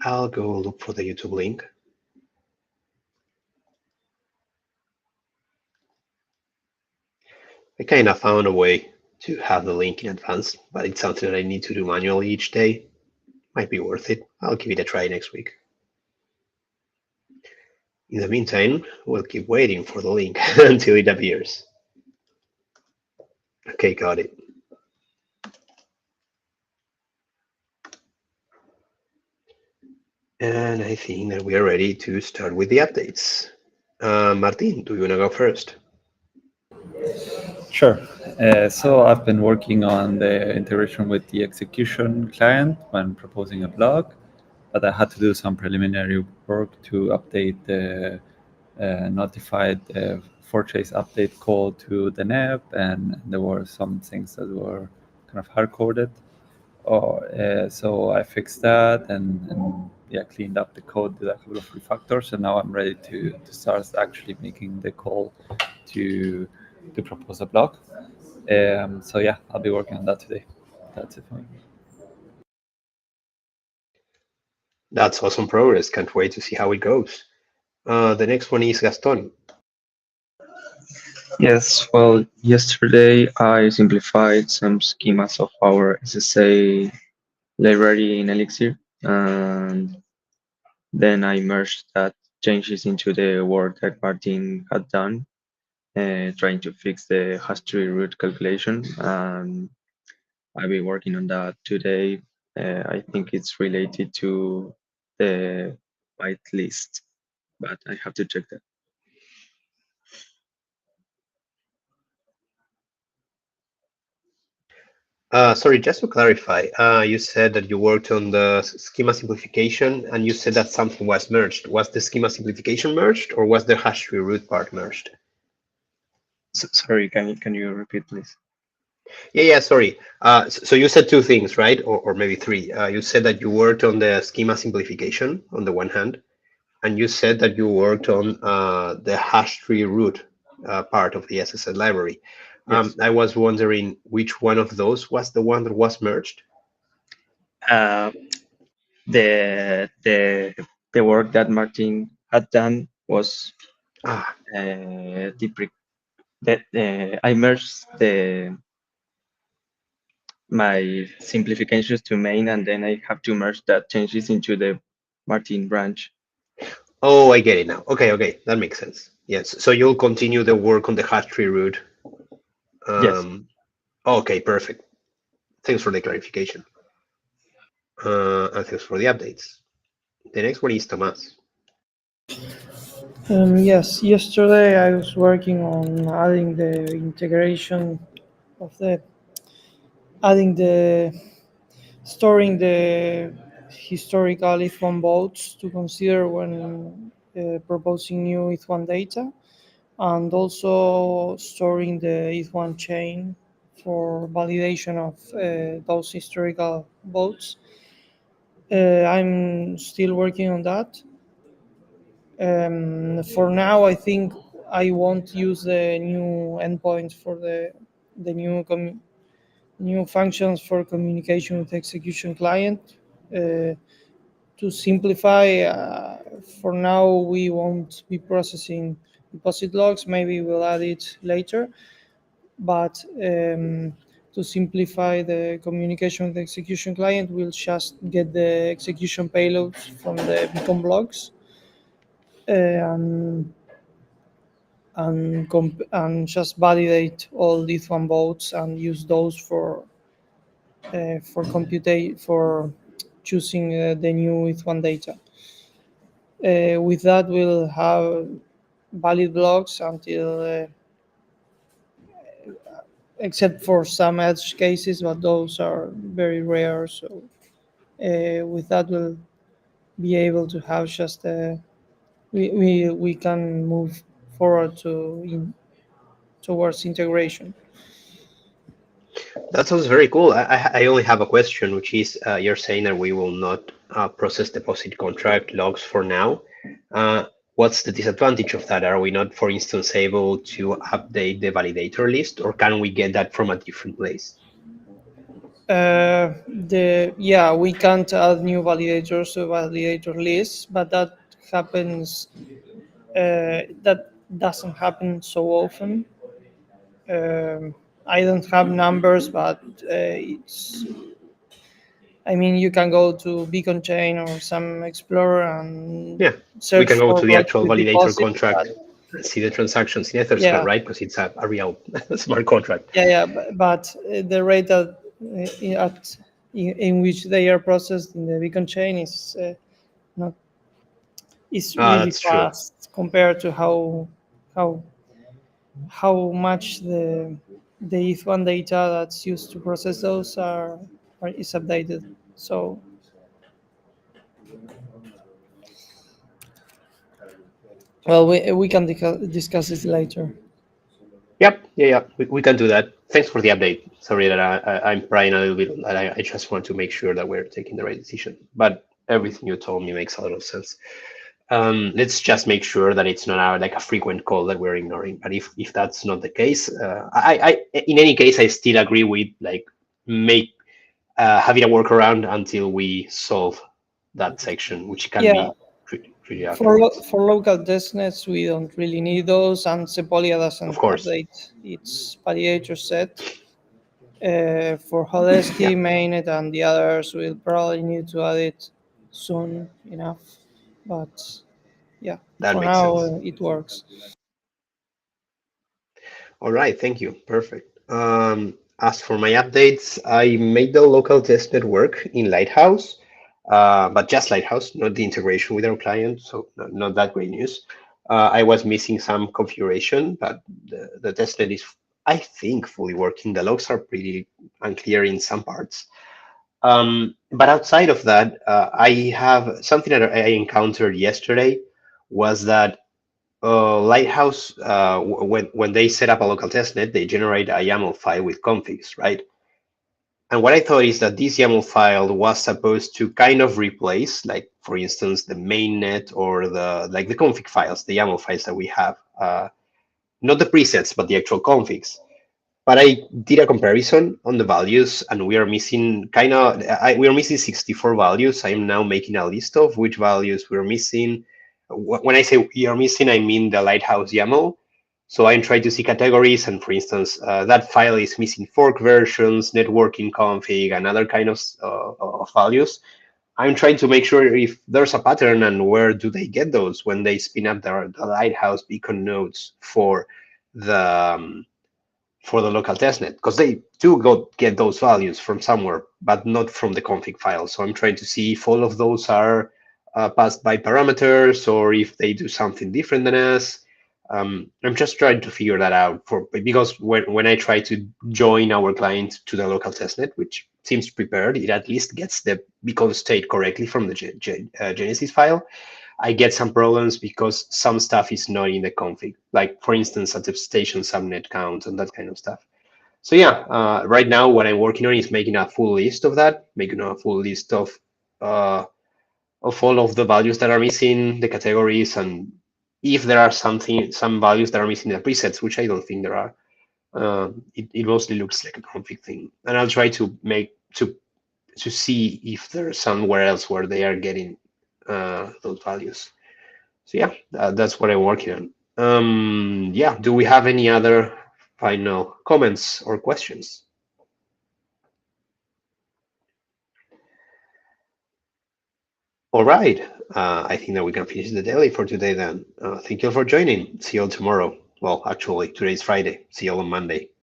I'll go look for the YouTube link. I kind of found a way to have the link in advance, but it's something that I need to do manually each day. Might be worth it. I'll give it a try next week. In the meantime, we'll keep waiting for the link until it appears. Okay, got it. And I think that we are ready to start with the updates. Martin, do you want to go first? Sure. So I've been working on the integration with the execution client when proposing a blog, but I had to do some preliminary work to update the notified for-chase update call to the nav, and there were some things that were kind of hard-coded. So I fixed that and yeah, cleaned up the code, did a couple of refactors, and now I'm ready to start actually making the call to propose a blog. So yeah, I'll be working on that today. That's it for me. That's awesome progress. Can't wait to see how it goes. The next one is Gaston. Yes, well, yesterday I simplified some schemas of our SSA library in Elixir, and then I merged that changes into the work that Martin had done, trying to fix the hash tree root calculation. And I've been working on that today. I think it's related to the byte list, but I have to check that. Sorry, just to clarify, you said that you worked on the schema simplification, and you said that something was merged. Was the schema simplification merged, or was the hash tree root part merged? Sorry, can you repeat, please? Yeah, sorry. So you said two things, right? Or maybe three. You said that you worked on the schema simplification on the one hand, and you said that you worked on the hash tree root part of the SSL library. Yes. I was wondering which one of those was the one that was merged. Uh, the work that Martin had done was Ah, that I merged my simplifications to main, and then I have to merge that changes into the Martin branch. oh, I get it now. Okay, that makes sense. Yes, so you'll continue the work on the hash tree root. Yes. Okay, perfect. Thanks for the clarification. And thanks for the updates. The next one is Tomas. Yes, yesterday I was working on adding the integration of the adding the storing the historical ETH1 votes to consider when proposing new ETH1 data, and also storing the ETH1 chain for validation of those historical votes. I'm still working on that. For now, I think I won't use the new endpoint for the new functions for communication with execution client. Uh, to simplify, for now we won't be processing deposit logs. Maybe we'll add it later, but to simplify the communication with the execution client, we'll just get the execution payloads from the beacon blocks. And and just validate all these one votes and use those for choosing the new with one data. With that, we'll have valid blocks until, except for some edge cases, but those are very rare. So with that, we'll be able to have just we can move forward towards integration. That sounds very cool. I only have a question, which is you're saying that we will not process deposit contract logs for now. What's the disadvantage of that? Are we not, for instance, able to update the validator list, or can we get that from a different place? We can't add new validators to validator lists, but that happens. That doesn't happen so often. I don't have numbers, but it's. I mean, you can go to Beacon Chain or some Explorer and Yeah, we search can go for to the blocks actual with validator deposit. contract But and see the transactions in Etherscan, yeah, right? Because it's a real smart contract. but the rate in which they are processed in the Beacon Chain is not is really That's true. fast compared to how how much the ETH1 data that's used to process those is updated. So well, we can discuss this later. Yep, yeah, we can do that. Thanks for the update. Sorry that I'm prying a little bit on that. I just want to make sure that we're taking the right decision. But everything you told me makes a lot of sense. Let's just make sure that it's not like a frequent call that we're ignoring. But if that's not the case, in any case, I still agree with like make having a workaround until we solve that section, which can Yeah, be pretty accurate. for local testnets, we don't really need those, and Sepolia Of doesn't course, update its validator set. For Holodeski, yeah, Mainnet, and the others, we'll probably need to add it soon enough. But yeah, that for makes now, sense. it works. All right, thank you. Perfect. As for my updates, I made the local testnet work in Lighthouse, but just Lighthouse, not the integration with our client, so not that great news. I was missing some configuration, but the testnet is, I think, fully working. The logs are pretty unclear in some parts. But outside of that, I have something that I encountered yesterday was that Lighthouse, when they set up a local testnet, they generate a YAML file with configs, right? And what I thought is that this YAML file was supposed to kind of replace, like for instance, the mainnet or the config files, the YAML files that we have, not the presets, but the actual configs. But I did a comparison on the values, and we are missing we are missing 64 values. I am now making a list of which values we're missing. When I say we are missing, I mean the Lighthouse YAML. So I'm trying to see categories, and for instance, that file is missing fork versions, networking config, and other kind of values. I'm trying to make sure if there's a pattern and where do they get those when they spin up the Lighthouse beacon nodes the for the local testnet, because they do get those values from somewhere, but not from the config file. So I'm trying to see if all of those are passed by parameters or if they do something different than us. I'm just trying to figure that out because when I try to join our client to the local testnet, which seems prepared, it at least gets the beacon state correctly from the Genesis file. I get some problems because some stuff is not in the config, like for instance, attestation subnet count and that kind of stuff. So yeah, right now what I'm working on is making a full list of that, making a full list of all of the values that are missing, the categories, and if there are some values that are missing in the presets, which I don't think there are. It mostly looks like a config thing, and I'll try to make to see if there's somewhere else where they are getting those values. So yeah, that's what I'm working on. Yeah, do we have any other final comments or questions? All right, I think that we can finish the daily for today then. Thank you for joining. See you all tomorrow. Well, actually, today's Friday. See you all on Monday.